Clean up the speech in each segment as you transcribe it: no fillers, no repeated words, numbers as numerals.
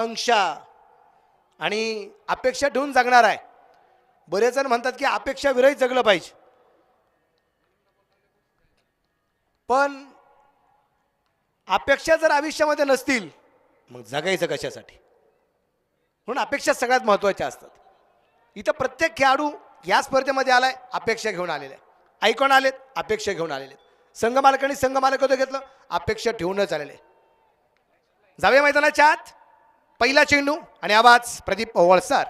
आकांक्षा आणि अपेक्षा ठेवून जगणार आहे. बरेच जण म्हणतात की अपेक्षा विरहित जगलं पाहिजे, पण अपेक्षा जर आयुष्यामध्ये नसतील मग जगायचं कशासाठी. म्हणून अपेक्षा सगळ्यात महत्त्वाच्या असतात. इथं प्रत्येक खेळाडू या स्पर्धेमध्ये आलाय अपेक्षा घेऊन आलेला आहे. ऐकून आलेत अपेक्षा घेऊन आलेले आहेत. संघ मालकांनी संघ मालकाचं घेतलं अपेक्षा ठेवूनच आलेले. जाऊया मैदानाच्या आत. पहिला चेंडू आणि आवाज प्रदीप ओवळसर.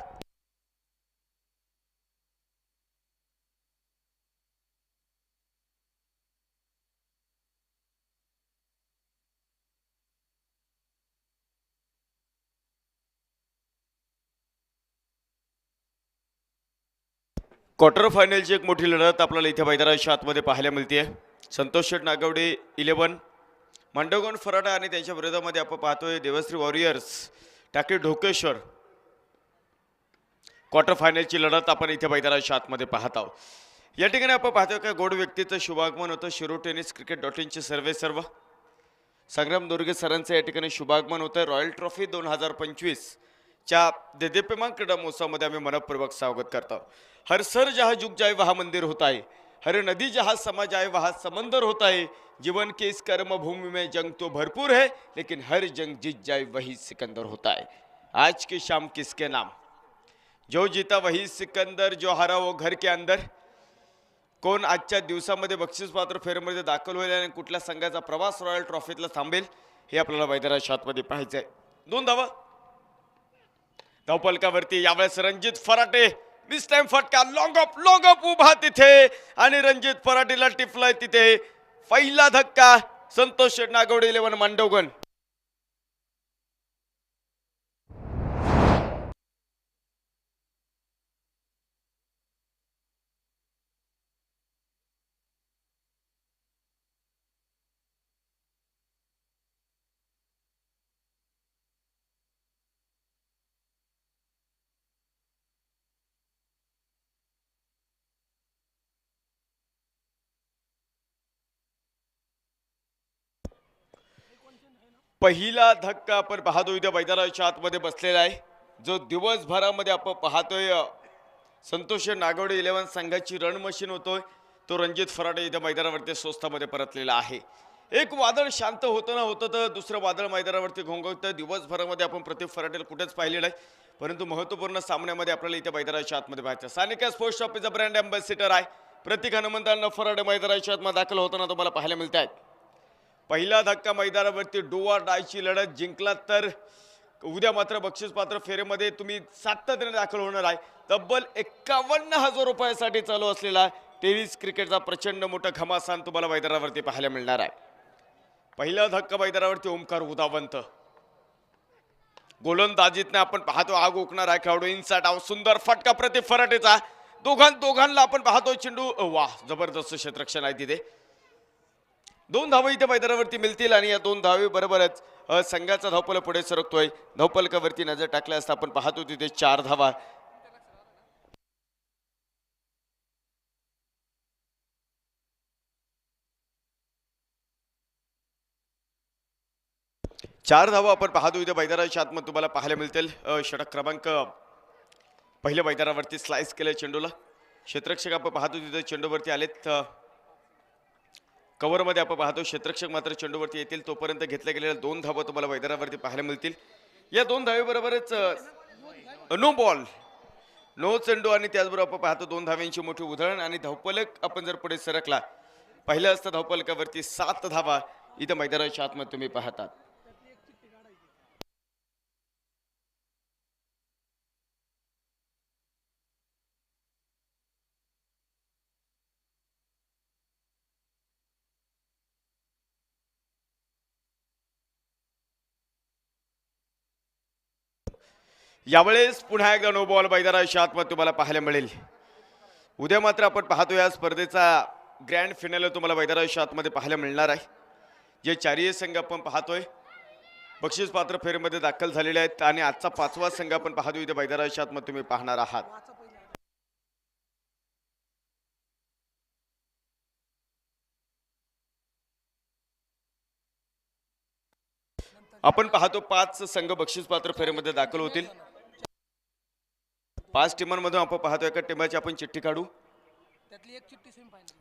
क्वार्टर फायनलची एक मोठी लढत आपल्याला इथे मैदानाच्या आतमध्ये पाहायला मिळते. संतोष शेठ नागवडे 11 मांडवगण फराडा आणि त्यांच्या विरोधामध्ये आपण पाहतोय देवश्री वॉरियर्स टाकळी ढोकेश्वर. क्वार्टर फायनलची लढत आपण इथे मैदानाच्या आतमध्ये पाहत आहोत. या ठिकाणी आपण पाहतोय का गोड व्यक्तीचं शुभागमन होतं. शिरो टेनिस क्रिकेट.inचे सर्व संग्राम दोरगे सरांचं या ठिकाणी शुभागमन होतं. रॉयल ट्रॉफी 2025 च्या देदीप्यमान क्रीडा महोत्सवामध्ये आम्ही मनपूर्वक स्वागत करतो. हर सर जहाँ झुक जाए वहाँ मंदिर होता है, हर नदी जहाँ समा जाए वहाँ समंदर होता है. जीवन के इस कर्म भूमि में जंग तो भरपूर है, लेकिन हर जंग जीत जाए वही सिकंदर होता है. आज की शाम किसके नाम, जो जीता वही सिकंदर, जो हारा वो घर के अंदर. कोण आजच्या दिवसामध्ये बक्षीस पात्र फेरीमध्ये दाखल होईल आणि कुठल्या संघाचा प्रवास रॉयल ट्रॉफीतला थांबेल हे आपल्याला मैदानाच्या आतमध्ये पाहायचं आहे. 2 धावा धावपलकावरती यावेळेस रणजित फराटे. दिस टाइम फटका लॉंग अप उभा तिथे आणि रणजित फराटेला टिपलाय तिथे. पहिला धक्का संतोष शेठ नागवडे 11 मांडवगण. पहिला धक्का आपण पाहतोय त्या मैदानाच्या आतमध्ये बसलेला आहे, जो दिवसभरामध्ये आपण पाहतोय संतोष नागवडे 11 संघाची रण मशीन होतोय. तो रणजित फराटे इथं मैदानावरती स्वस्तामध्ये परतलेला आहे. एक वादळ शांत होतं ना होतं तर दुसरं वादळ मैदानावरती घोंघवतं. दिवसभरामध्ये आपण प्रदीप फराटेला कुठेच पाहिलेलं आहे, परंतु महत्त्वपूर्ण सामन्यामध्ये आपल्याला इथे मैदानाच्या आतमध्ये पाहायचं. सानिका स्पोर्ट्स शॉपचा ब्रँड अँबॅसिडर आहे. प्रतीक हनुमंतांना फराटे मैदानाच्या आतमध्ये दाखल होताना तुम्हाला पाहायला मिळत आहेत. पहिला धक्का मैदानावरती डोवा डायची लढत जिंकला तर उद्या मात्र बक्षीस पात्र फेरीमध्ये तुम्ही सातत्याने दाखल होणार आहे. तब्बल 51,000 रुपयासाठी चालू असलेला टेनिस क्रिकेटचा प्रचंड मोठा घमासान तुम्हाला मैदानावरती पाहायला मिळणार आहे. पहिला धक्का मैदानावरती ओमकार उदावंत. गोलंदाजीतने आपण पाहतो आग ओकणार आहे खेळाडू. इनसाइड आउट सुंदर फटका प्रति फराटेचा. दोघांना आपण पाहतोय चेंडू. वाह जबरदस्त क्षेत्ररक्षण आहे तिथे. 2 धावा इथे मैदानावरती मिळतील आणि या 2 धावे बरोबरच संघाचा धावपल पुढे सरकतोय. धावपलकावरती नजर टाकल्या असता आपण पाहतो तिथे 4 धावा. आपण पाहतो इथे मैदानाच्या आतमध्ये तुम्हाला पाहायला मिळतील. षटक क्रमांक पहिल्या मैदानावरती स्लाइस केलं चेंडूला. क्षेत्ररक्षक आपण पाहतो तिथे चेंडूवरती आलेत. कव्हरमध्ये आपण पाहतो क्षेत्ररक्षक मात्र चेंडूवरती येतील. तोपर्यंत घेतल्या गेलेल्या 2 धावा तुम्हाला मैदानावरती पाहायला मिळतील. या 2 धावेबरोबरच नो बॉल नो चेंडू आणि त्याचबरोबर आपण पाहतो 2 धाव्यांची मोठी उधळण आणि धावपलक आपण जर पुढे सरकला पहिल्या असता धावपलकावरती 7 धावा इथं मैदानाच्या आतमध्ये तुम्ही पाहतात. यावेळेस पुन्हा एकदा नो बॉल मैदानाच्या आतमध्ये तुम्हाला पाहायला मिळेल. उद्या मात्र आपण पाहतो या स्पर्धेचा ग्रँड फिनाले तुम्हाला मैदानाच्या आतमध्ये पाहायला मिळणार आहे. जे 4ही संघ आपण पाहतोय बक्षीस पात्र फेरीमध्ये दाखल झालेले आहेत आणि आजचा 5वा संघ आपण पाहतो इथे मैदानाच्या आतमध्ये तुम्ही पाहणार आहात. आपण पाहतो 5 संघ बक्षीस पात्र फेरीमध्ये दाखल होतील. 5 टीमांमधून आपण पाहतो एका टीमाची आपण चिठ्ठी काढू.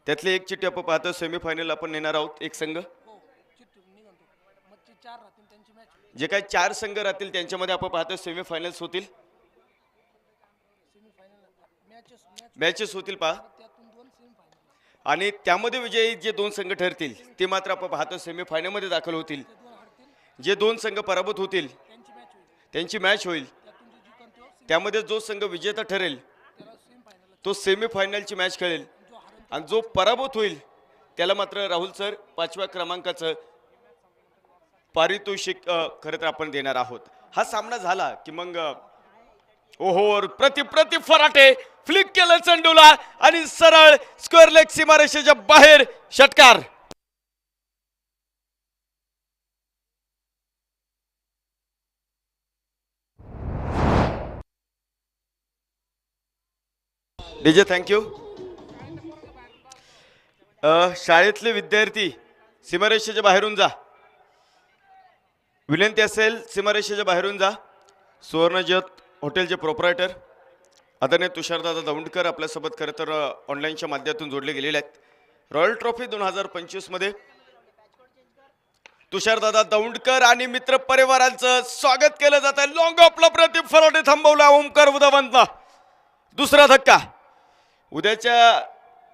त्यातली एक चिठ्ठी आपण पाहतो सेमीफायनल आपण नेणार आहोत. एक संघ जे काही 4 संघ राहतील त्यांच्यामध्ये आपण पाहतो सेमीफायनल्स होतील, मॅचेस होतील पहा. आणि त्यामध्ये विजयी जे 2 संघ ठरतील ते मात्र आपण पाहतो सेमीफायनल मध्ये दाखल होतील. जे 2 संघ पराभूत होतील त्यांची मॅच होईल. त्यामध्ये जो संघ विजेता ठरेल तो सेमीफायनलची मॅच खेळेल आणि जो पराभूत होईल त्याला मात्र राहुल सर 5व्या क्रमांकाचं पारितोषिक खरं तर आपण देणार आहोत. हा सामना झाला की मग ओहो प्रति फराटे फ्लिक केलं चेंडूला आणि सरळ स्क्वेअर लेग सीमारेषेच्या बाहेर षटकार. DJ thank you. शाळेतले विद्यार्थी सीमारेषेच्या बाहेरून जा. विनंती असेल सीमारेषेच्या बाहेरून जा. सुवर्णजत हॉटेलचे प्रोप्रायटर आदरणीय तुषारदादा दौंडकर आपल्यासोबत खरं तर ऑनलाईनच्या माध्यमातून जोडले गेलेले आहेत. रॉयल ट्रॉफी 2025 मध्ये तुषारदादा दौंडकर आणि मित्र परिवारांचं स्वागत केलं जात आहे. लॉंग ऑफला प्रदीप फराटे थांबवला ओमकार उदावंतला. दुसरा धक्का. उद्याच्या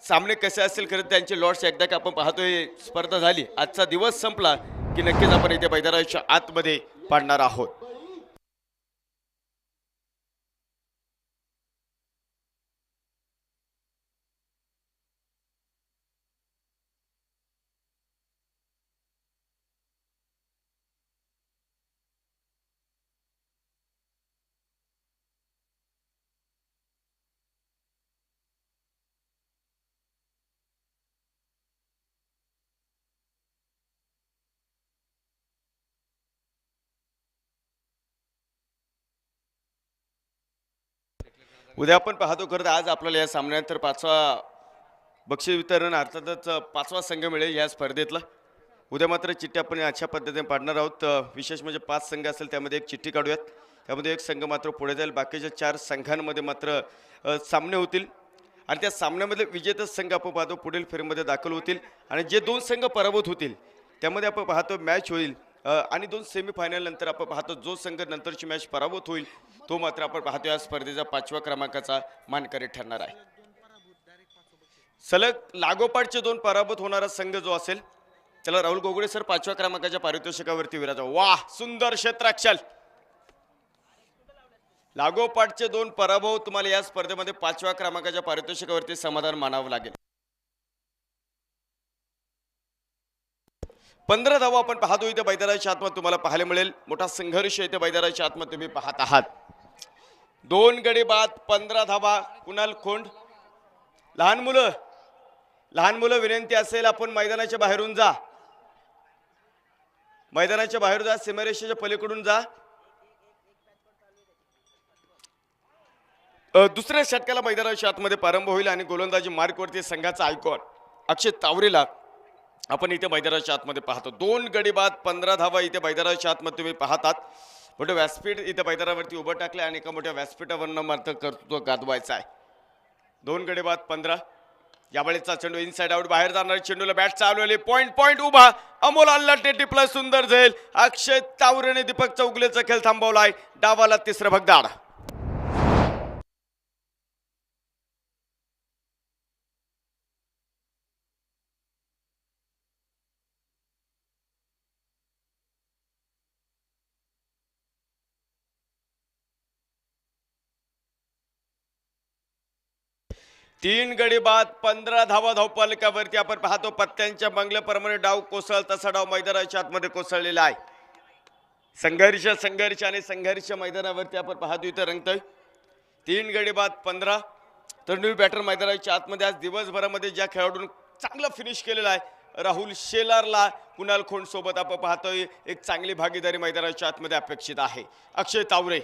सामने कसे असतील खरं त्यांचे लॉट्स एकदा का आपण पाहतोय स्पर्धा झाली आजचा दिवस संपला की नक्कीच आपण इथे मैदानाच्या आतमध्ये पाडणार आहोत. उद्या आपण पाहतो खरं आज आपल्याला या सामन्यानंतर 5वा बक्षीस वितरण अर्थातच 5वा संघ मिळेल या स्पर्धेतला. उद्या मात्र चिठ्ठी आपण अशा पद्धतीने पाडणार आहोत. विशेष म्हणजे 5 संघ असेल त्यामध्ये एक चिठ्ठी काढूयात. त्यामध्ये एक संघ मात्र पुढे जाईल. बाकीच्या 4 संघांमध्ये मात्र सामने होतील आणि त्या सामन्यामध्ये विजेता संघ आपण पाहतो पुढील फेरीमध्ये दाखल होतील आणि जे 2 संघ पराभूत होतील त्यामध्ये आपण पाहतो मॅच होईल आणि 2 सेमीफायनल नंतर आपण पाहतो जो संघ नंतरची मॅच पराभूत होईल तो मात्र आपण पाहतो या स्पर्धेचा 5व्या क्रमांकाचा मानकरी ठरणार आहे. सलग लागोपाठचे 2 पराभूत होणारा संघ जो असेल त्याला राहुल गोगडे सर 5व्या क्रमांकाच्या पारितोषिकावरती विराजा. वाह सुंदर क्षेत्राक्षल. लागोपाठचे 2 पराभव तुम्हाला या स्पर्धेमध्ये 5व्या क्रमांकाच्या पारितोषिकावरती समाधान मानावं लागेल. 15 धावा आपण पाहतो इथे बैदराच्या आतमध्ये तुम्हाला पाहायला मिळेल. मोठा संघर्ष इथे बैदराच्या आतमध्ये तुम्ही पाहत आहात. 2 गडी बाद 15 धावा. कुणाल खोंड. लहान मुलं विनंती असेल आपण मैदानाच्या बाहेरून जा. मैदानाच्या बाहेर जा. सीमारेषेच्या पलीकडून जा. दुसऱ्या षटकाला मैदानाच्या आतमध्ये प्रारंभ होईल आणि गोलंदाजी मार्कवरती संघाचा आयकॉन अक्षय तावरेला आपण इथे मैदानाच्या आतमध्ये पाहतो. 2 गडी बाद 15 धावा इथे मैदानाच्या आतमध्ये तुम्ही पाहतात. मोठं व्यासपीठ इथे मैदानावरती उभं टाकले आणि एका मोठ्या व्यासपीठावरनं मात्र कर्तृत्व गाजवायचं आहे. 2 गडी बाद 15. यावेळेचा चेंडू इनसाइड आउट बाहेर जाणार. चेंडूला बॅट चालवली. पॉइंट उभा. अमोल अल्ला टिपला सुंदर झेल. अक्षय तावरेने दीपक चौगुलेचा खेळ थांबवलाय. डावाला 3रं भगदाड. तीन गडी बाद 15 धावा धावपालकावरती आपण पाहतो. पत्त्यांच्या बंगल्याप्रमाणे डाव कोसळ तसा डाव मैदानाच्या आतमध्ये कोसळलेला आहे. संघर्ष मैदानावरती आपण पाहतो इथे रंगतोय. 3 गडी बाद 15. तर न्यू बॅटर मैदानाच्या आतमध्ये आज दिवसभरामध्ये ज्या खेळाडूंनी चांगला फिनिश केलेला आहे राहुल शेलारला कुणाल खोंड सोबत आपण पाहतोय एक चांगली भागीदारी मैदानाच्या आतमध्ये अपेक्षित आहे. अक्षय तावरे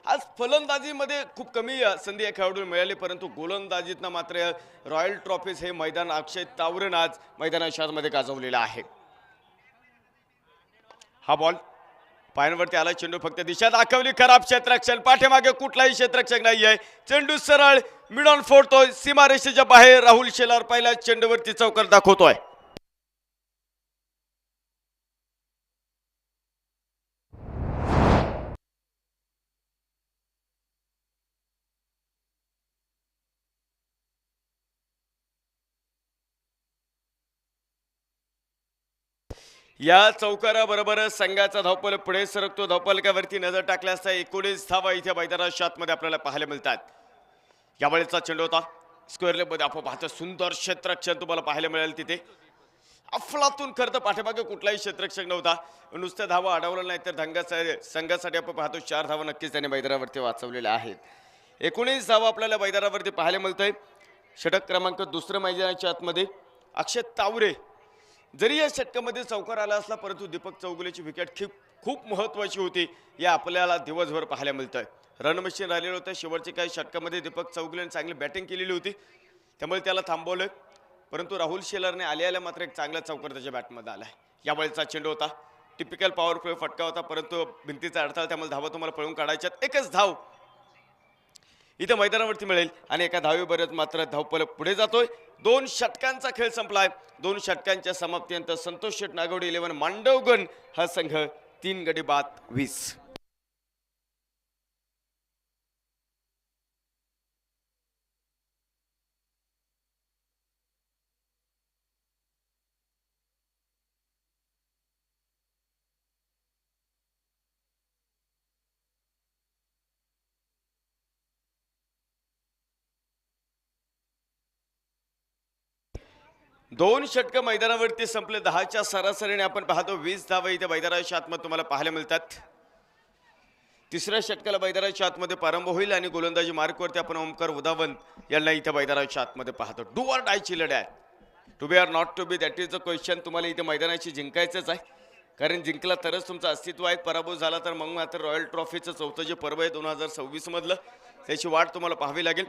आज फलंदाजीमध्ये खूप कमी संधी या खेळाडूंना मिळाली परंतु गोलंदाजीतनं मात्र रॉयल ट्रॉफीज हे मैदान अक्षय तावरेनं आज मैदानाच्या आतमध्ये गाजवलेलं आहे. हा बॉल पायांवरती आला चेंडू, फक्त दिशा दाखवली, खराब क्षेत्ररक्षण, पाठीमागे कुठलाही क्षेत्ररक्षक नाहीये, चेंडू सरळ मिड ऑन फोडतोय सीमारेषेच्या बाहेर. राहुल शेलार पहिल्या चेंडूवरती चौकार दाखवतोय. या चौकाराबरोबर संघाचा धावपल पुढे सरकतो. धावपलकावरती नजर टाकल्या असता 19 धावा इथे मैदानाच्या आतमध्ये आपल्याला पाहायला मिळतात. यावेळेचा चेंडू होता स्क्वेअर मध्ये, आपण पाहतो सुंदर क्षेत्ररक्षण तुम्हाला पाहायला मिळेल तिथे. अफलातून खरं तर पाठीमागे कुठलाही क्षेत्ररक्षक नव्हता, नुसत्या धावा अडवलं नाही तर संघासाठी आपण पाहतो 4 धावा नक्कीच त्याने मैदानावरती वाचवलेल्या आहेत. 19 धावा आपल्याला मैदानावरती पाहायला मिळतोय. षटक क्रमांक दुसरं मैदानाच्या आतमध्ये अक्षय तावरे. जरी या षटकामध्ये चौकार आला असला परंतु दीपक चौगुलेची विकेट खूप महत्वाची होती, या आपल्याला दिवसभर पाहायला मिळतंय. रन मशीन राहिलेलं होतं. शेवटच्या काही षटकामध्ये दीपक चौगुलेने चांगली बॅटिंग केलेली होती, त्यामुळे त्याला थांबवलं, परंतु राहुल शेलारने आल्या मात्र एक चांगला चौकार त्याच्या बॅटमध्ये आलाय. यावेळेचा चेंडू होता टिपिकल पॉवरफुल फटका होता, परंतु भिंतीचा अडथळा, त्यामुळे धावा तुम्हाला पळून काढायच्यात. एकच धाव इथं मैदानावरती मिळेल आणि एका धावेबरोबर मात्र धावपल पुढे जातोय. 2 षटकांचा खेळ संपलाय. 2 षटकांच्या समाप्तीनंतर संतोष शेठ नागवडे 11 मांडवगण हा संघ 3 गडी बाद 20. दोन षटक मैदानावरती संपले. 10च्या सरासरीने आपण पाहतो 20 धावा इथे मैदानाच्या आतमध्ये तुम्हाला पाहायला मिळतात. तिसऱ्या षटकाला मैदानाच्या आतमध्ये प्रारंभ होईल आणि गोलंदाजी मार्कवरती आपण ओमकार उदावंत यांना इथे मैदानाच्या आतमध्ये पाहतो. डू ऑर डायची लढाई आहे. To be or not to be, that is the question. तुम्हाला इथे मैदानाची जिंकायचंच आहे, कारण जिंकला तरच तुमचं अस्तित्व आहे. पराभव झाला तर मग मात्र रॉयल ट्रॉफीचं चौथं जे पर्व आहे 2026 मधलं, त्याची वाट तुम्हाला पाहावी लागेल.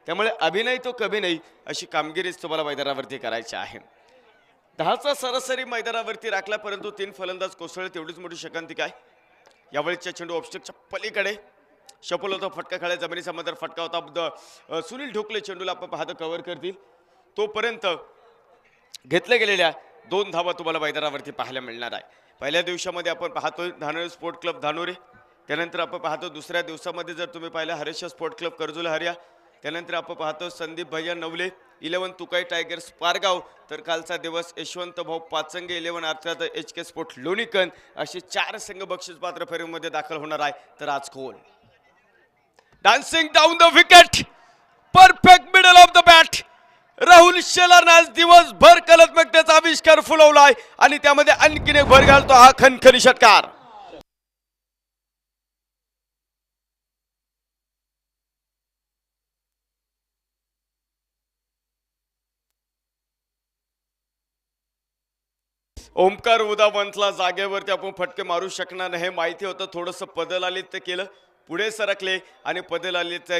त्यामुळे अभिनय तो कभी नाही अशी कामगिरीच तुम्हाला मैदानावरती करायची आहे. 10चा सरासरी मैदानावरती राखला, परंतु 3 फलंदाज कोसळले, तेवढीच मोठी शकांतिका आहे. यावेळेच्या चेंडू ऑब्स्टिकच्या पलीकडे शपल होता, फटका खाल्या जमिनीचा मात्र फटका होता. सुनील ढोकले चेंडूला आपण पाहतो कव्हर करतील, तोपर्यंत घेतल्या गेलेल्या 2 धावा तुम्हाला मैदानावरती पाहायला मिळणार आहे. पहिल्या दिवसामध्ये आपण पाहतोय धानोरी स्पोर्ट क्लब धानोरी, त्यानंतर आपण पाहतो दुसऱ्या दिवसामध्ये जर तुम्ही पाहिलं हरेश स्पोर्ट क्लब कर्जुला हरिया, त्यानंतर आपण पाहतो संदीप भैया नवले 11 तुकाई टायगर्स पारगाव, तर कालचा दिवस यशवंत भाऊ पाचंगे 11 अर्थात HK स्पोर्ट लोणीकन, असे 4 संघ बक्षीस पात्र फेरीमध्ये दाखल होणार आहे. तर आज कोण dancing down the wicket, perfect middle of the bat, Rahul शेलारने आज दिवसभर कलात्मकतेचा आविष्कार फुलवलाय आणि त्यामध्ये आणखीन एक भर घालतो हा खणखणी षटकार. ओमकार उदावंतला जागेवरती आपण फटके मारू शकणार नाही, माहिती होतं. थोडंसं पदल आलित केलं, पुढे सरकले आणि पदल आलित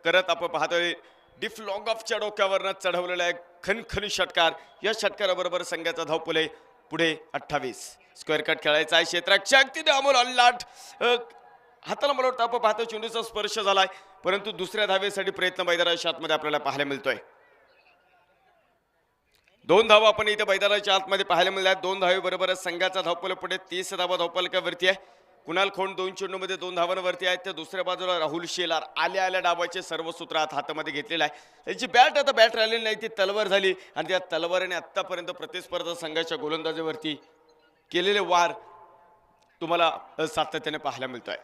करत आपण पाहतोय डिफ लॉंग ऑफच्या डोक्यावरनं चढवलेला आहे खणखणी षटकार. या षटकाराबरोबर संघाचा धावपुले पुढे 28. स्क्वेअर कट खेळायचा आहे. क्षेत्ररक्षक तिथे अमोल अल्लाट हाताला मला वाटतं आपण पाहतो चेंडूचा स्पर्श झालाय, परंतु दुसऱ्या धावेसाठी प्रयत्न मैदानाच्या आतमध्ये आपल्याला पाहायला मिळतोय. 2 धावा आपण इथे मैदानाच्या आतमध्ये पाहायला मिळाल्या. 2 धावेबरोबरच संघाचा धावपल पुढे 30 धावा धावपलकावरती आहे. कुणाल खोंड 2 चेंडूमध्ये 2 धावांवरती आहेत. तर दुसऱ्या बाजूला राहुल शेलार आल्या डावाचे सर्व सूत्र हातामध्ये घेतलेले आहे. त्यांची बॅट आता बॅट राहिलेली नाही, ती तलवार झाली आणि त्या तलवारीने आतापर्यंत प्रतिस्पर्धा संघाच्या गोलंदाजीवरती केलेले वार तुम्हाला सातत्याने पाहायला मिळतोय.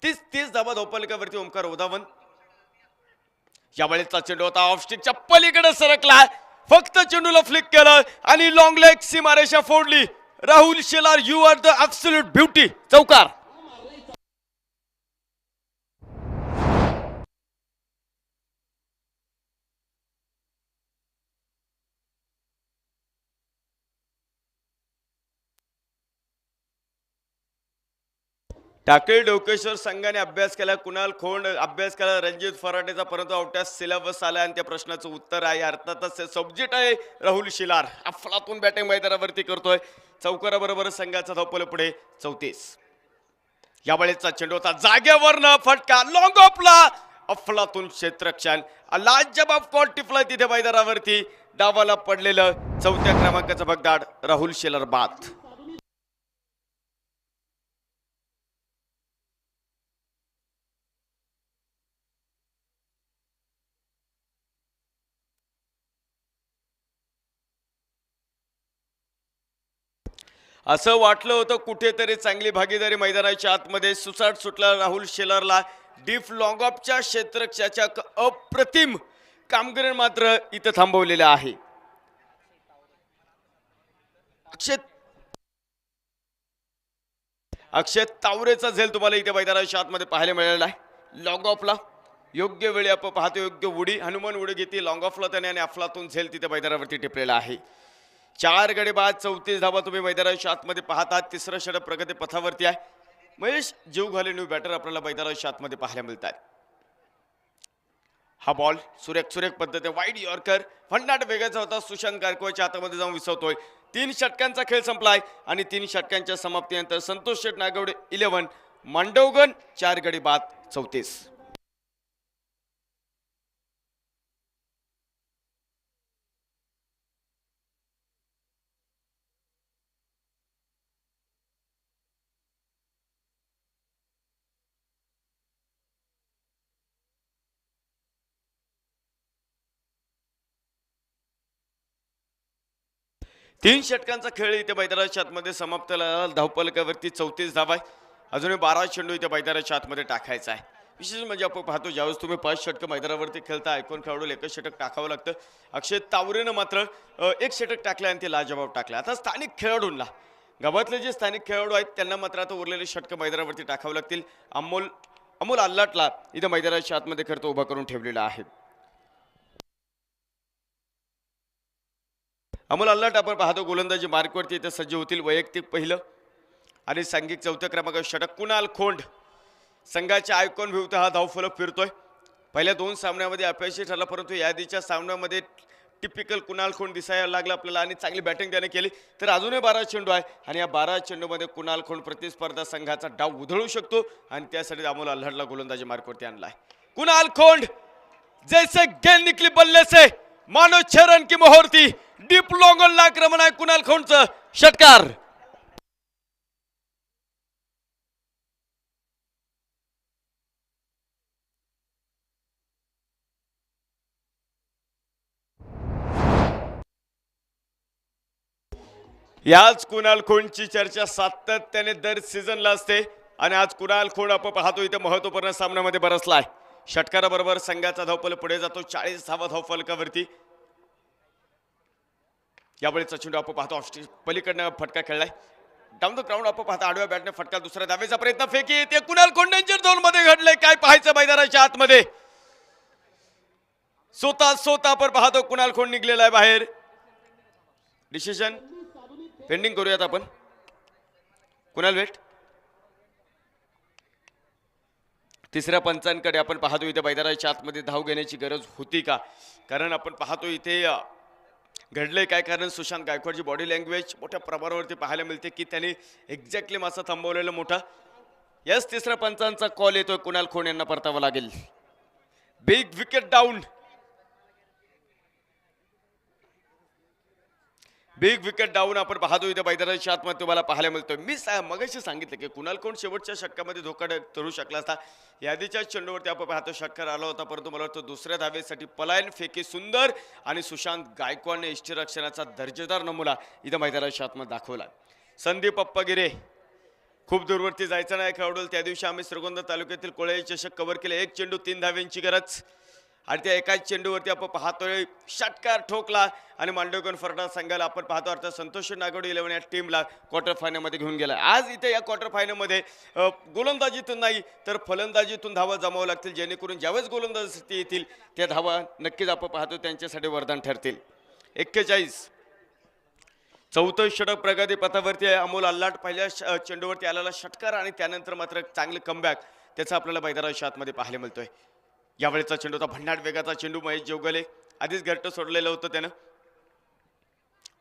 30 धावा धावपलकावरती ओमकार उदावंत. यावेळेचा चेंडू होता ऑफस्टिकच्या पलीकडे सरकला, फक्त चेंडूला फ्लिक केलं आणि लॉंग लेग सीमारेषा फोडली. Rahul Shelar, you are the absolute beauty, चौकार. टाकळी डोकेश्वर संघाने अभ्यास केला, कुणाल खोंड अभ्यास केला, रणजित फराटेचा, परंतु आउट सिलेबस आला आणि त्या प्रश्नाचं उत्तर आहे अर्थातच सब्जेक्ट आहे राहुल शेलार. अफलातून बॅटिंग मैदानावरती करतोय. चौकाराबरोबर संघाचा धावपल पुढे 34. यावेळेचा चेंडू होता जागेवरनं फटका लॉंग ऑफला अफलातून क्षेत्ररक्षण लाजबाब कॉल टिपलाय तिथे मैदानावरती डावाला पडलेलं चौथ्या क्रमांकाचा भगदाड राहुल शेलर बाद. असं वाटलं होतं कुठेतरी चांगली भागीदारी मैदानाच्या आतमध्ये सुसाट सुटला राहुल शेलरला डीप लॉंग ऑफच्या क्षेत्ररक्षाच्या अप्रतिम कामगिरी मात्र इथं थांबवलेलं आहे. अक्षय तावरेचा झेल तुम्हाला इथे मैदानाच्या आतमध्ये पाहायला मिळालेला आहे. लॉंग ऑफला योग्य वेळी आपण पाहतो योग्य उडी हनुमान उडी घेतली लॉंग ऑफला त्याने आणि अफलातून झेल तिथे मैदानावरती टिपलेला आहे. 4 गडी बाद 34 धावा तुम्ही मैदानाच्या आतमध्ये पाहतात. तिसरं षटक प्रगती पथावरती आहे. महेश जीव घाले न्यू बॅटर आपल्याला मैदानाच्या आतमध्ये पाहायला मिळतात. हा बॉल सुरेख पद्धतीने वाईड यॉर्कर फंडाट वेगाचा होता. सुशांत गायकवाडच्या हातामध्ये जाऊन विसवतोय. 3 षटकांचा खेळ संपलाय आणि 3 षटकांच्या समाप्तीनंतर संतोष शेठ नागवडे 11 मांडवगण 4 गडी बाद 34. तीन षटकांचा खेळ इथे मैदानाच्या आतमध्ये समाप्त झाला. धावपलकावरती 34 धावा आहे. अजूनही 12 चेंडू इथे मैदानाच्या आतमध्ये टाकायचा आहे. विशेष म्हणजे आपण पाहतो ज्यावेळेस तुम्ही 5 षटकं मैदानावरती खेळता ऐकून खेळाडूला एकच षटक टाकावं लागतं. अक्षय तावरेनं मात्र 1 षटक टाकलं आणि ते लाजबाब टाकलं. आता स्थानिक खेळाडूंना गावातले जे स्थानिक खेळाडू आहेत त्यांना मात्र आता उरलेले षटकं मैदानावरती टाकावं लागतील. अमोल अल्लाटला इथं मैदानाच्या आतमध्ये खरं उभा करून ठेवलेला आहे. अमोल अल्लाट आपण पाहतो गोलंदाजी मार्कवरती इथे सज्ज होतील. वैयक्तिक पहिलं आणि सांघिक 4थ्या क्रमांकावर षटक. कुणाल खोंड संघाच्या आयकॉन विरुद्ध हा धावफलक फिरतोय. पहिल्या 2 सामन्यामध्ये अपयशी ठरला परंतु यादीच्या सामन्यामध्ये टिपिकल कुणाल खोंड दिसायला लागला आपल्याला आणि चांगली बॅटिंग त्याने केली. तर अजूनही 12 चेंडू आहे आणि या 12 चेंडूमध्ये कुणाल खोंड प्रतिस्पर्धा संघाचा डाव उधळू शकतो आणि त्यासाठी अमोल अल्लाटला गोलंदाजी मार्कवरती आणलाय. कुणाल खोंड जैसे गेंद निकली बल्ले से मानो चरण की मोहरती डीप लॉंग ऑन आक्रमण आहे कुणाल खोंडचं. षटकार याच कुणाल खोंडची चर्चा सातत्याने दर सीझनला असते आणि आज कुणाल खोंड आपण पाहतो इथे महत्वपूर्ण सामन्यामध्ये बरसलाय. षटकाराबरोबर संघाचा धावफलक पुढे जातो 40 धावा धावफलकावरती. यावेळेचा चेंडू आपण पाहतो पलीकडनं फटका खेळलाय. डाऊन द ग्राउंड आपण पाहतो आडव्या बॅटने फटका दुसऱ्या धावेचा प्रयत्न फेकी ते कुणाल खोंडेंच्या झोन मध्ये घडलंय. काय पाहायचं मैदानाच्या आतमध्ये स्वतः आपण पाहतो कुणाल खोंड निघलेला आहे बाहेर. डिसिजन पेंडिंग करूयात आपण. कुणाल वेट तिसऱ्या पंचांकडे आपण पाहतो इथे मैदानाच्या आतमध्ये धाव घेण्याची गरज होती का. कारण आपण पाहतो इथे घडलंय काय. कारण सुशांत गायकवाडची बॉडी लँग्वेज मोठ्या प्रमाणावरती पाहायला मिळते की त्यांनी एक्झॅक्टली मासा थांबवलेला मोठा. यस तिसऱ्या पंचांचा कॉल येतोय. कुणाल खोंड यांना परतावं लागेल. Big wicket down. Big wicket down आपण पाहतो इथे मैदानाच्या आतमध्ये तुम्हाला पाहायला मिळतोय. मी मगाशी सांगितलं की कुणाल खोंड शेवटच्या षटकामध्ये धोका ठरू शकला असता. यादीच्या चेंडूवरती आपण पाहतो षटकार आला होता परंतु मला वाटतं दुसऱ्या धावेसाठी पलायन फेकी सुंदर आणि सुशांत गायकवाडने यष्टीरक्षणाचा दर्जेदार नमुना इथं मैदानाच्या आतमध्ये दाखवला. संदीप अप्पागिरे खूप दूरवरती जायचं नाही खेळाडू. त्या दिवशी आम्ही श्रीगोंदा तालुक्यातील कोळई चषक कव्हर केले. 1 चेंडू 3 धाव्यांची गरज आणि त्या एकाच चेंडूवरती आपण पाहतोय षटकार ठोकला आणि मांडवगण फरडा संघाला आपण पाहतो अर्थात संतोष नागवडे 11 या टीमला क्वार्टर फायनलमध्ये घेऊन गेला. आज इथे या क्वार्टर फायनलमध्ये गोलंदाजीतून नाही तर फलंदाजीतून धावा जमावं लागतील जेणेकरून ज्यावेळेस गोलंदाजी येतील त्या धावा नक्कीच आपण पाहतो त्यांच्यासाठी वरदान ठरतील. 41 चौथं षटक प्रगती पथावरती आहे. अमोल अल्लाट पहिल्या चेंडूवरती आलेला षटकार आणि त्यानंतर मात्र चांगले कमबॅक त्याचा आपल्याला मैदानाच्या आतमध्ये पाहायला मिळतोय. यावेळेचा चेंडू होता भन्नाट वेगाचा चेंडू. महेश जेवगले आधीच घरटं सोडलेलं होतं त्यानं.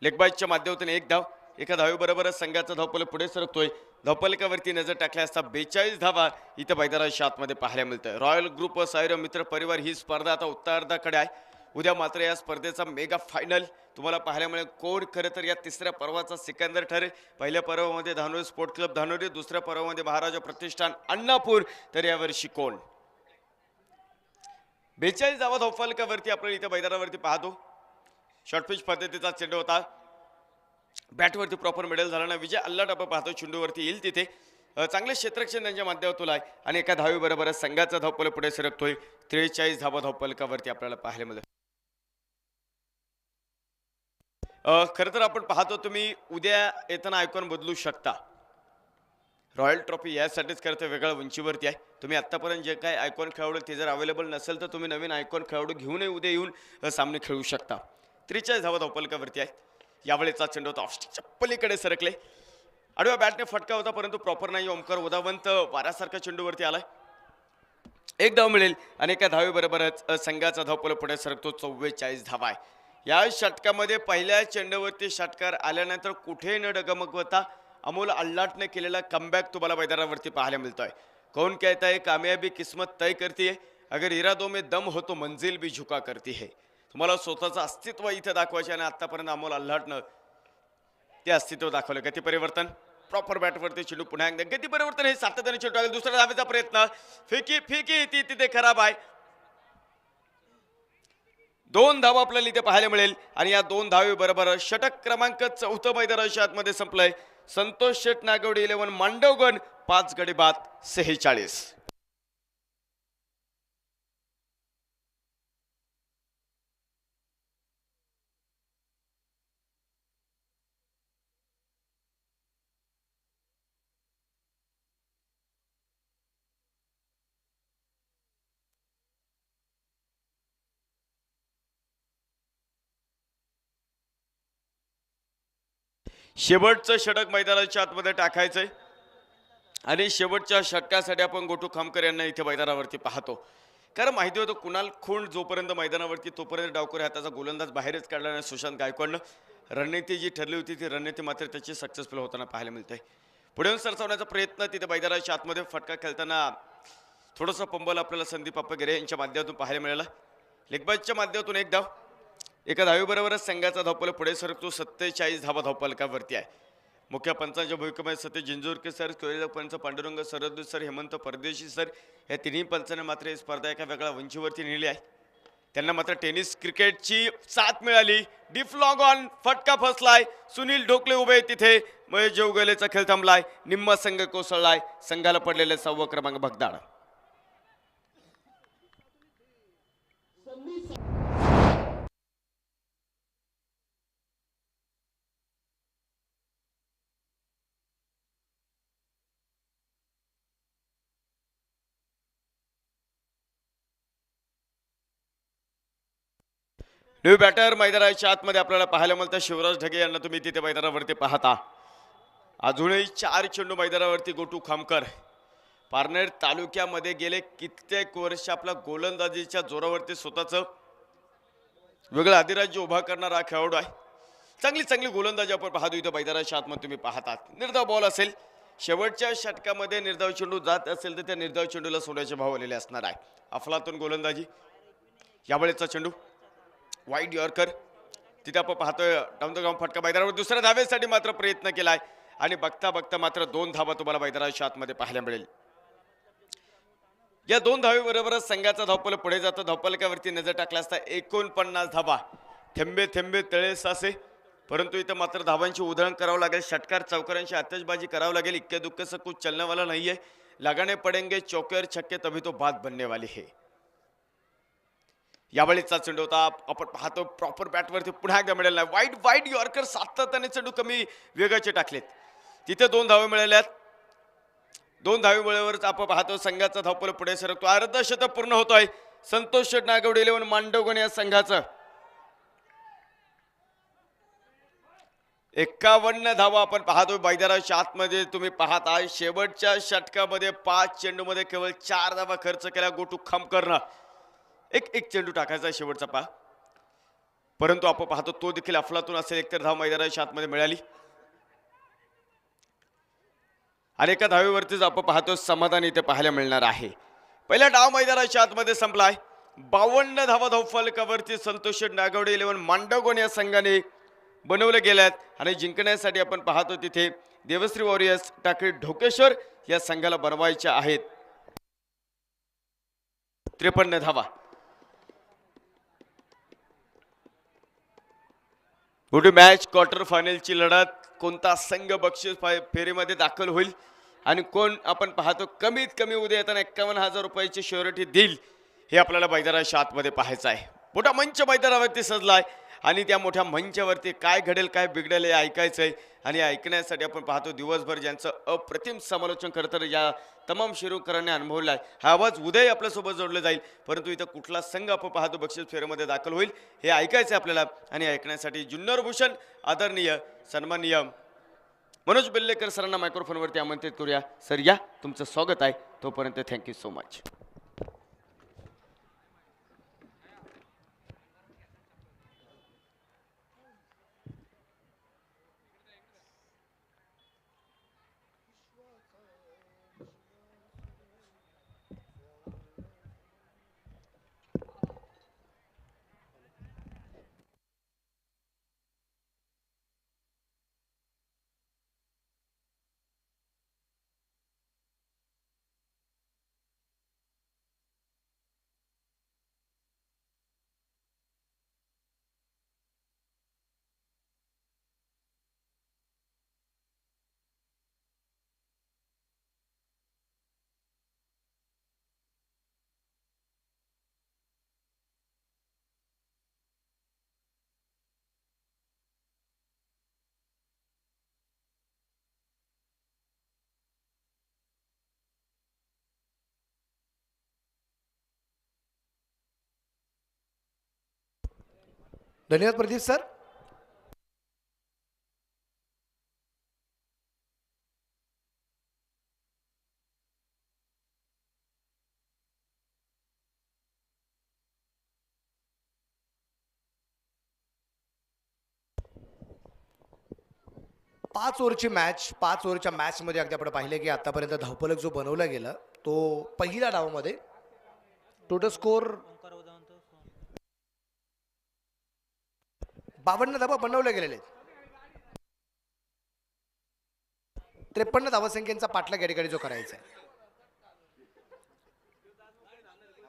लेगबाईच्या माध्यमातून 1 धाव एका धावेबरोबरच संघाचा धावपल पुढे सरकतोय. धावपलकावरती नजर टाकल्या असता 42 धावा इथं मैदानाच्या आतमध्ये पाहायला मिळतंय. रॉयल ग्रुप व सायरो मित्र परिवार ही स्पर्धा आता उत्तरार्धाकडे आहे. उद्या मात्र या स्पर्धेचा मेगा फायनल तुम्हाला पाहायला मिळेल. कोण खरं तर या तिसऱ्या पर्वाचा सिकंदर ठरेल. पहिल्या पर्वामध्ये धानोरी स्पोर्ट क्लब धानोरी, दुसऱ्या पर्वामध्ये महाराजा प्रतिष्ठान अण्णापूर, तर यावर्षी कोण? 42 धावा धावपलकावरती आपण इथं मैदानावरती पाहतो. शॉर्ट पिच पद्धतीचा चेंडू होता. बॅटवरती प्रॉपर मेडल झाला ना. विजय अल्लाट आपण पाहतो चेंडूवरती येईल तिथे. चांगले क्षेत्ररक्षण त्यांच्या माध्यमातून आहे आणि एका धावेबरोबर संघाचा धावपल पुढे सरकतोय. 43 धावा धावपलकावरती आपल्याला पाहायला मिळेल. खरं तर आपण पाहतो तुम्ही उद्या येताना आयकॉन बदलू शकता. रॉयल ट्रॉफी यासाठीच खरं तर वेगळ्या उंचीवरती आहे. तुम्ही आत्तापर्यंत जे काय आयकॉन खेळाडू ते जर अवेलेबल नसेल तर तुम्ही नवीन आयकॉन खेळाडू घेऊनही उद्या येऊन सामने खेळू शकता. 43 धावा धावपलकावरती आहे. यावेळेचा चेंडू होता ऑफस्टिकच्या पलीकडे सरकले. आडव्या बॅटने फटका होता परंतु प्रॉपर नाही. ओमकार उदावंत वाऱ्यासारखा चेंडूवरती आलाय. एक धाव मिळेल आणि एका धावेबरोबरच संघाचा धावपल पुढे सरकतो. 44 धावा आहे. या षटकामध्ये पहिल्या चेंडूवरती षटकार आल्यानंतर कुठेही न डगमगवता अमोल अल्लाटने केलेला कमबॅक तुम्हाला मैदानावरती पाहायला मिळतोय. कौन कहता है कामयाबी किस्मत तय करती है, अगर इरादों में दम हो तो मंजिल भी झुका करती है. तुम्हाला स्वतःचं अस्तित्व इथं दाखवायचे आणि आतापर्यंत अमोल अल्लाटनं ते अस्तित्व दाखवलं. गती परिवर्तन प्रॉपर बॅटवरती चेंडू पुन्हा एकदा गती परिवर्तन हे सातत्याने चेंडू टाकले. दुसऱ्या धावेचा प्रयत्न फेकी ती तिथे खराब आहे. 2 धावा आपल्याला इथे पाहायला मिळेल आणि या 2 धावे बरोबर षटक क्रमांक 4 मैदानाच्या आतमध्ये संपलंय. संतोष शेट नागवडे 11 मांडवगण 5 गडी बाद 46. शेवटचं षटक मैदानाच्या आतमध्ये टाकायचंय आणि शेवटच्या षटकासाठी आपण गोटू खामकर यांना इथे मैदानावरती पाहतो. कारण माहिती होतं कुणाल खूण जोपर्यंत मैदानावरती तोपर्यंत डावखोऱ्या हाताचा गोलंदाज बाहेरच काढला नाही. सुशांत गायकवाडनं रणनीती जी ठरली होती ती रणनीती मात्र त्याची सक्सेसफुल होताना पाहायला मिळतंय. पुढे सरसावण्याचा प्रयत्न तिथे मैदानाच्या आतमध्ये फटका खेळताना थोडंसं पंबल आपल्याला संदीप गेरे यांच्या माध्यमातून पाहायला मिळाला. लेगबाजच्या माध्यमातून एक धाव. एका धावेबरोबरच संघाचा धावपल पुढे सरकतो. 47 धावा धावपलकावरती आहे. मुख्य पंचांच्या भूमिकेमध्ये सतीश जिंजूरकर सर, कोयला पंच पांडुरंग सरदू सर, हेमंत परदेशी सर या तिन्ही पंचांनी मात्र ही स्पर्धा एका वेगळ्या उंचीवरती नेली आहे. त्यांना मात्र टेनिस क्रिकेटची साथ मिळाली. डीप लॉंग ऑन फटका फसलाय. सुनील ढोकले उभे तिथे. महेश जेवगलेचा खेळ थांबलाय. निम्मा संघ कोसळलाय. संघाला पडलेले 6 क्रमांक भगदाड. न्यू बॅटर मैदानाच्या आतमध्ये आपल्याला पाहायला मिळतं. शिवराज ढगे यांना तुम्ही तिथे मैदानावरती पाहता. अजूनही 4 चेंडू मैदानावरती गोटू खामकर. पारनेर तालुक्यामध्ये गेले कित्येक वर्ष आपला गोलंदाजीच्या जोरावरती स्वतःचं वेगळं अधिराज्य उभा करणारा खेळाडू आहे. चांगली गोलंदाजी आपण पाहतो इथं मैदानाच्या आतमध्ये तुम्ही पाहतात. निर्धाव बॉल असेल. शेवटच्या षटकामध्ये निर्धाव चेंडू जात असेल तर त्या निर्धाव चेंडूला सोन्याचे भाव आलेले असणार आहे. अफलातून गोलंदाजी. यावेळेचा चेंडू वाईड यॉर्कर तिथे आपण पाहतोय. डाऊन द ग्राउंड फटका मैदानावर. दुसऱ्या धावेसाठी मात्र प्रयत्न केलाय आणि बघता मात्र 2 धावा तुम्हाला मैदानाच्या आतमध्ये पाहायला मिळेल. या 2 धावेबरोबरच संघाचा धावपल पुढे जातो. धावपलकावरती नजर टाकला असता 49 धावा. थेंबे थेंबे तळे सासे. परंतु इथं मात्र धावांची उधळण करावं लागेल. षटकार चौकारांची आतषबाजी करावं लागेल. इक्के दुक्के से कुछ चलने वाला नहीं है. लगाने पडेंगे चौके और छक्के तभी तो बात बनने वाली है. यावेळीचा चेंडू होता आपण पाहतो प्रॉपर बॅटवरती पुन्हा एकदा मिळेल नाही. वाईड यॉर्कर सातत्याने चेंडू कमी वेगाचे टाकलेत. तिथे 2 धावे मिळाल्यात. 2 धावेमुळेवर आपण पाहतो संघाचा धावपल पुढे सरकतो. अर्धशतक पूर्ण होतोय. संतोष शेट नागवडे 11 मांडवगण या संघाचं. 51 धावा आपण पाहतोय मैदानाच्या आतमध्ये तुम्ही पाहता. शेवटच्या षटकामध्ये 5 चेंडूमध्ये केवळ 4 धावा खर्च केला गोटू खामकरनं. एक चेंडू टाकायचा शेवटचा परंतु आपण पाहतो तो देखील अफलातून असेल. एकतर धाव मैदानाच्या आतमध्ये मिळाली. आणि एका धावेवरतीच आपण पाहतो समाधान इथे पाहायला मिळणार आहे. पहिला डाव मैदानाच्या आतमध्ये संपलाय. 52 धावा धावफलकावरती संतोष नागवडे 11 मांडवगोण या संघाने बनवले गेल्यात आणि जिंकण्यासाठी आपण पाहतो तिथे देवश्री वॉरियर्स टाकळी ढोकेश्वर या संघाला बनवायच्या आहेत 53 धावा. पुढे मॅच क्वार्टर फायनलची लढत. कोणता संघ बक्षीस फेरीमध्ये दाखल होईल आणि कोण आपण पाहतो कमीत कमी उद्या येताना 51,000 रुपयाची श्युरिटी देईल हे आपल्याला मैदानाच्या आतमध्ये पाहायचं आहे. मोठा मंच मैदानावरती सजलाय आणि त्या मोठ्या मंचावरती काय घडेल काय बिघडेल हे ऐकायचंय आणि ऐकण्यासाठी आपण पाहतो दिवसभर ज्यांचं अप्रतिम समालोचन करताना या तमाम शिरूकरांनी अनुभवलं आहे. हा आवाज उदय आपल्यासोबत जोडले जाईल, परंतु इथं कुठला संघ आपण पाहतो बक्षीस फेरीमध्ये दाखल होईल हे ऐकायचं आपल्याला आणि ऐकण्यासाठी जुन्नर भूषण आदरणीय सन्माननीय मनोज बेल्लेकर सरांना मायक्रोफोनवरती आमंत्रित करूया. सर या, तुमचं स्वागत आहे. तोपर्यंत थँक्यू सो मच. धन्यवाद प्रदीप सर. पाच ओव्हरची मॅच. 5 ओव्हरच्या मॅचमध्ये अगदी आपण पाहिले की आतापर्यंत धावफलक जो बनवला गेला तो पहिल्या डावामध्ये टोटल स्कोर 52 धावा बनवल्या गेलेले आहेत. 53 धावसंख्येचा पाठलाग या ठिकाणी जो करायचा आहे.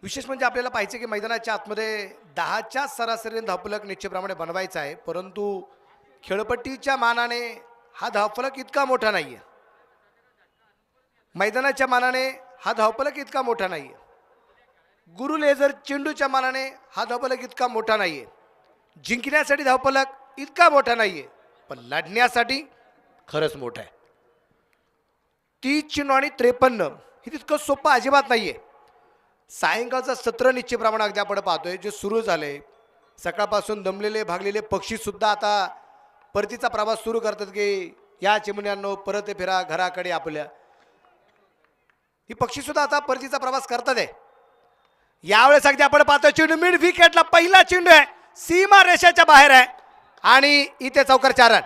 विशेष म्हणजे आपल्याला पाहिजे की मैदानाच्या आतमध्ये 10च्या सरासरीने धावफलक निश्चितप्रमाणे बनवायचा आहे, परंतु खेळपट्टीच्या मानाने हा धावफलक इतका मोठा नाहीये. मैदानाच्या मानाने हा धावफलक इतका मोठा नाहीये. गुरु लेझर चेंडूच्या मानाने हा धावफलक इतका मोठा नाहीये. जिंकण्यासाठी धावफलक इतका मोठा नाहीये, पण लढण्यासाठी खरंच मोठा आहे. 30 चेंडू आणि 53 हे तितकं सोपं अजिबात नाहीये. सायंकाळचं सत्र निश्चितप्रमाणे अगदी आपण पाहतोय जे सुरू झाले. सकाळपासून दमलेले भागलेले पक्षी सुद्धा आता परतीचा प्रवास सुरू करतात की या चिमण्यांनो परत फिरा घराकडे आपल्या. ही पक्षी सुद्धा आता परतीचा प्रवास करतात आहे. यावेळेस अगदी आपण पाहतोय चेंडू मिड विकेटला पहिला चेंडू आहे, सीमा रेषेच्या बाहेर आहे आणि इथे चौकार 4 रन.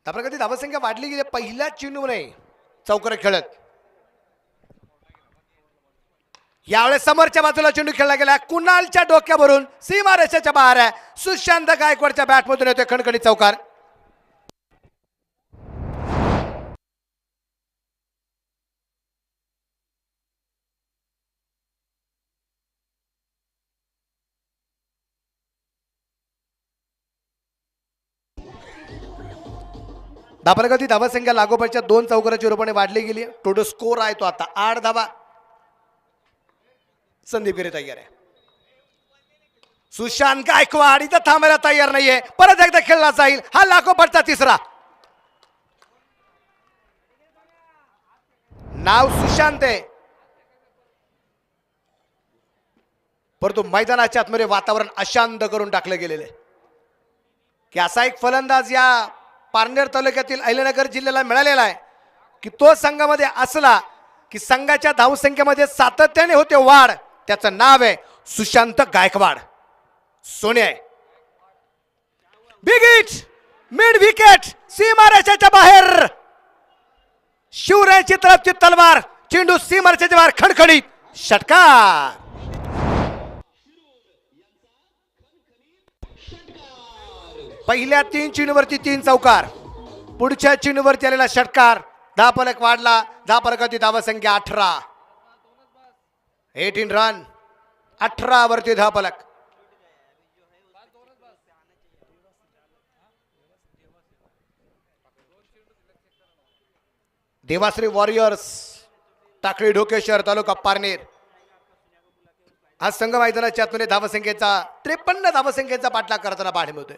त्याप्रकारे धावसंख्या वाढली गेली पहिल्या चेंडूने चौकार खेळत. यावेळेस समोरच्या बाजूला चेंडू खेळला गेला, कुणालच्या डोक्यावरून सीमा रेषेच्या बाहेर आहे. सुशांत गायकवाडच्या बॅटमधून येतोय खणखणीत चौकार. धाबागती धावासंख्या लागोपाठच्या 2 चौकाराच्या रूपाने वाढली गेली. टोटल स्कोर आहे तो आता 8 धावा. संदीप गिरे तयार आहे. सुशांत गायकवाड इथं थांबायला तयार नाहीये, परत एकदा खेळला जाईल. हा लागोपाठचा तिसरा. नाव सुशांत आहे. परंतु मैदानाच्या आतमध्ये वातावरण अशांत करून टाकलं गेलेलं आहे की असा एक फलंदाज या पारनेर तालुक्यातील अहिल्यानगर जिल्ह्याला मिळालेला आहे की तो संघामध्ये असला की संघाच्या धावसंख्येमध्ये सातत्याने होते वाढ. त्याचं नाव आहे सुशांत गायकवाड. सोने आहे. बिग हिट, मिड विकेट, सीमारेषेच्या बाहेर. शिवरायांची तरफची तलवार, चेंडू सीमारेषेच्या बाहेर, खणखणीत षटकार. पहिल्या 3 चेंडूवरती 3 चौकार, पुढच्या चेंडूवरती आलेला षटकार. धावफलक वाढला. धावफलकाची धावसंख्या 18. 18 रन, 18 वरती धावफलक. देवाश्री वॉरियर्स, टाकळी ढोकेश्वर, तालुका पारनेर. आज संघ मैदानाच्या आतमध्ये धावसंख्येचा 53 धावसंख्येचा पाठलाग करताना पाहायला मिळतोय.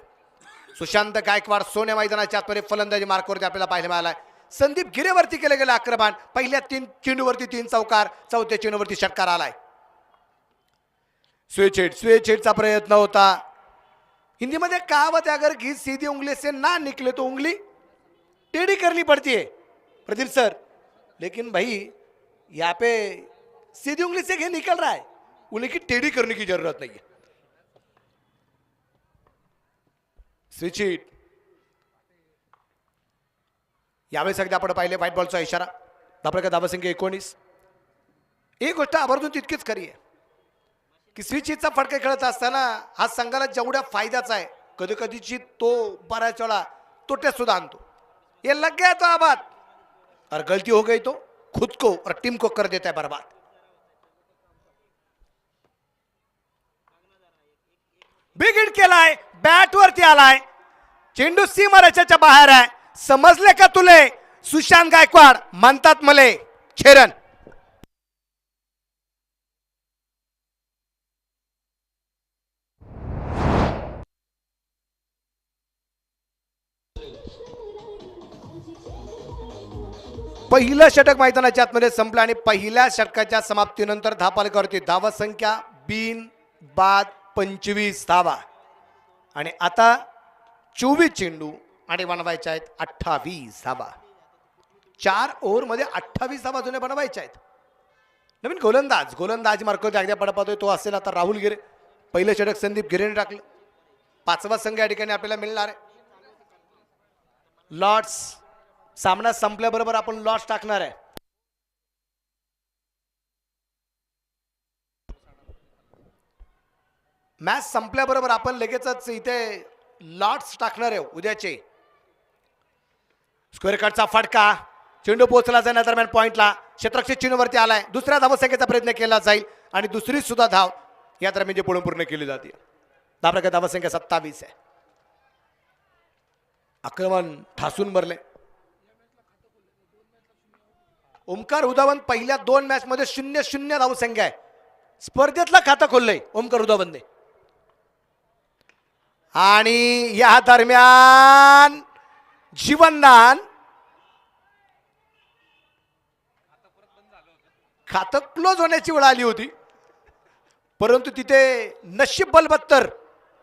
सुशांत गायकवाड सोन्या मैदानाच्या आतमध्ये फलंदाजी मार्कवरती आपल्याला पाहायला मिळालाय. संदीप गिरेवरती केलं गेलं आक्रमण. पहिल्या 3 चेंडूवरती 3 चौकार, चौथ्या चेंडूवरती षटकार आलाय. स्वेचेटचा प्रयत्न होता. हिंदीमध्ये कहावत है, अगर घी सीधी उंगली से ना निकले तो उंगली टेढ़ी करनी पड़ती है प्रदीप सर. लेकिन भाई यहाँ पे सीधी उंगली से घी निकल रहा है, उंगली की टेढ़ी करने की जरूरत नहीं है. Switch hit. यावेळेस अगदी आपण पाहिले व्हाईट बॉलचा इशारा. धावफलक धावसंख्या 19. एक गोष्ट आवर्जून तितकीच खरी आहे की स्विच हिटचा फटका खेळत असताना हा संघाला जेवढ्या फायद्याचा आहे, कधी कधीची तो बऱ्याच वेळा तोट्यात सुद्धा आणतो. ये लग गया तो आबाद और गलती हो गई तो खुद को और टीम को कर देता है बर्बाद. बिग हिट केलाय, बॅट वरती आलाय, चेंडू सीमारेषेच्या बाहेर आहे. समजले का तुले सुशांत गायकवाड? म्हणतात मले छेरन. पहिलं षटक मैदानाच्या आतमध्ये संपलं आणि पहिल्या षटकाच्या समाप्तीनंतर धावफलकावरती धावसंख्या बिन बाद 25 धावा. आणि आता 24 चेंडू आणि बनवायचे आहेत 28 धावा. 4 ओव्हरमध्ये 28 धावा जुने बनवायच्या आहेत. नवीन गोलंदाज मार्कवरती अगदी पडा पाहतोय तो असेल आता राहुल गिरे. पहिलं षटक संदीप गिरेने टाकलं. 5वा संघ या ठिकाणी आपल्याला मिळणार आहे. लॉर्ड्स सामना संपल्याबरोबर आपण लॉर्ड्स टाकणार आहे. मॅच संपल्याबरोबर आपण लगेचच इथे लॉर्ड्स टाकणार आहे उद्याचे. स्क्वेअर कटचा फटका, चेंडू पोहोचला जाण्या दरम्यान पॉइंटला, क्षेत्ररक्षक चेंडूवरती आलाय. दुसऱ्या धावसंख्येचा प्रयत्न केला जाईल आणि दुसरी सुद्धा धाव या दरम्यान जे पळून पूर्ण केली जाते. धावफलक धावसंख्या 27 आहे. आक्रमण ठासून भरले. ओमकार उदावंत पहिल्या 2 मॅच मध्ये 0-0 धावसंख्या आहे. स्पर्धेतला खातं खोललंय ओमकार उदावंतने. आणि या दरम्यान जीवनदान खातं क्लोज होण्याची वेळ आली होती, परंतु तिथे नशीब बलबत्तर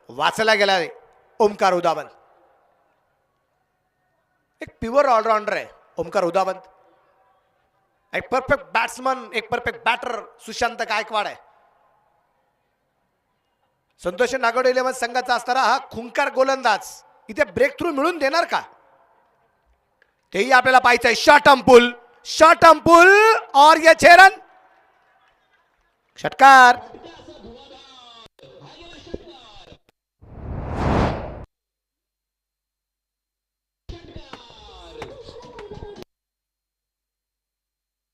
वाचला गेला आहे ओमकार उदावंत. एक प्युअर ऑलराऊंडर आहे ओमकार उदावंत. एक परफेक्ट बॅट्समन, एक परफेक्ट बॅटर सुशांत गायकवाड आहे. संतोष नागोडे 11 संघाचा असणारा हा खुंकार गोलंदाज इथे ब्रेक थ्रू मिळून देणार का, तेही आपल्याला पाहायचंय. शॉर्ट अंपुल और ये छेरन षटकार.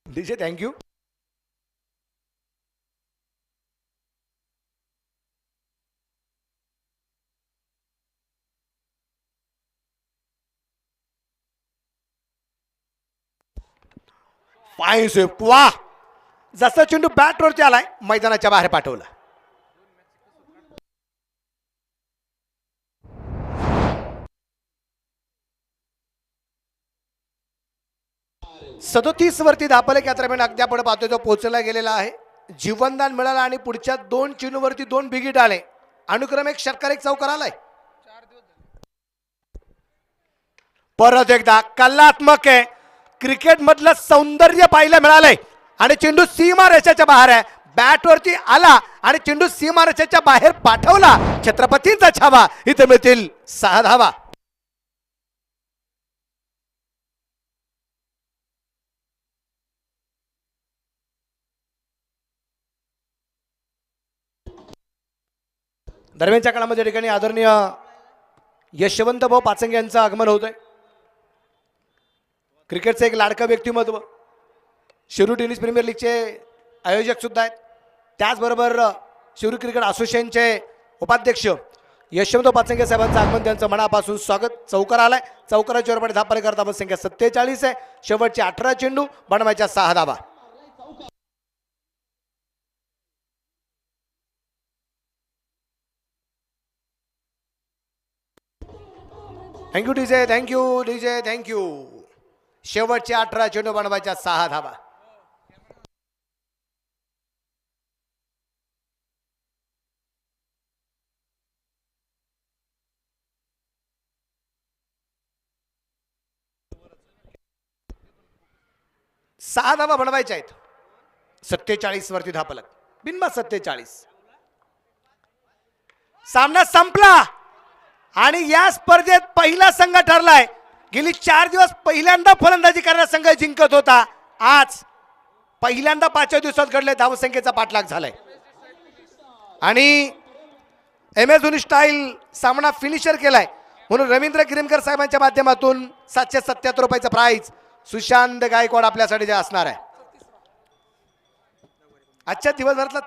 DJ thank you. Fine sweep. वा, जसा चेंडू बॅटवरती आलाय मैदानाच्या बाहेर पाठवला. सदोतीस वरती धावफलक या दरम्यान अद्याप पाहतोय तो पोहोचला गेलेला आहे. जीवनदान मिळालं आणि पुढच्या 2 चेंडूवरती 2 बिगीट आले. अनुक्रमे एक षटकार एक चौकार आलाय. परत एकदा कलात्मक आहे. क्रिकेट मधलं सौंदर्य पाहायला मिळालंय आणि चेंडू सीमा रेषेच्या बाहेर आहे. बॅटवरती आला आणि चेंडू सीमा रेषेच्या बाहेर पाठवला. छत्रपतींचा छावा. इथे मिळतील 6 धावा. दरम्यानच्या काळामध्ये या ठिकाणी आदरणीय यशवंत भाऊ पाचंगे यांचं आगमन होत आहे. क्रिकेटचं एक लाडकं व्यक्तिमत्व. शिरूर टेनिस प्रीमियर लीगचे आयोजक सुद्धा आहेत. त्याचबरोबर शिरूर क्रिकेट असोसिएशनचे उपाध्यक्ष यशवंत पाचंगे साहेबांचं आगमन, त्यांचं मनापासून स्वागत. चौकार आलाय. चौकाराच्या वरपणे धापणे करता संख्या 47 आहे. शेवटचे 18 चेंडू, बनवायच्या 6 धावा. Thank you DJ, thank you DJ, thank you. शेवटचे 18 चेंडू, बनवायच्या 6 धावा. सहा धावा बनवायच्या आहेत. 47 वरती धापलक. बिनबाद 47. सामना संपला आणि या स्पर्धेत पहिला संघ ठरलाय. गेली 4 दिवस पहिल्यांदा फलंदाजी करणारा संघ जिंकत होता. आज पहिल्यांदा 5व्या दिवसात घडले धावसंख्येचा पाठलाग झालाय आणि MS धोनी स्टाईल सामना फिनिशर केलाय. म्हणून रवींद्र किरमकर साहेबांच्या माध्यमातून 777 रुपयाचं प्राइज सुशांत गायकवाड आपल्यासाठी जे असणार आहे. आजच्या दिवसभरातला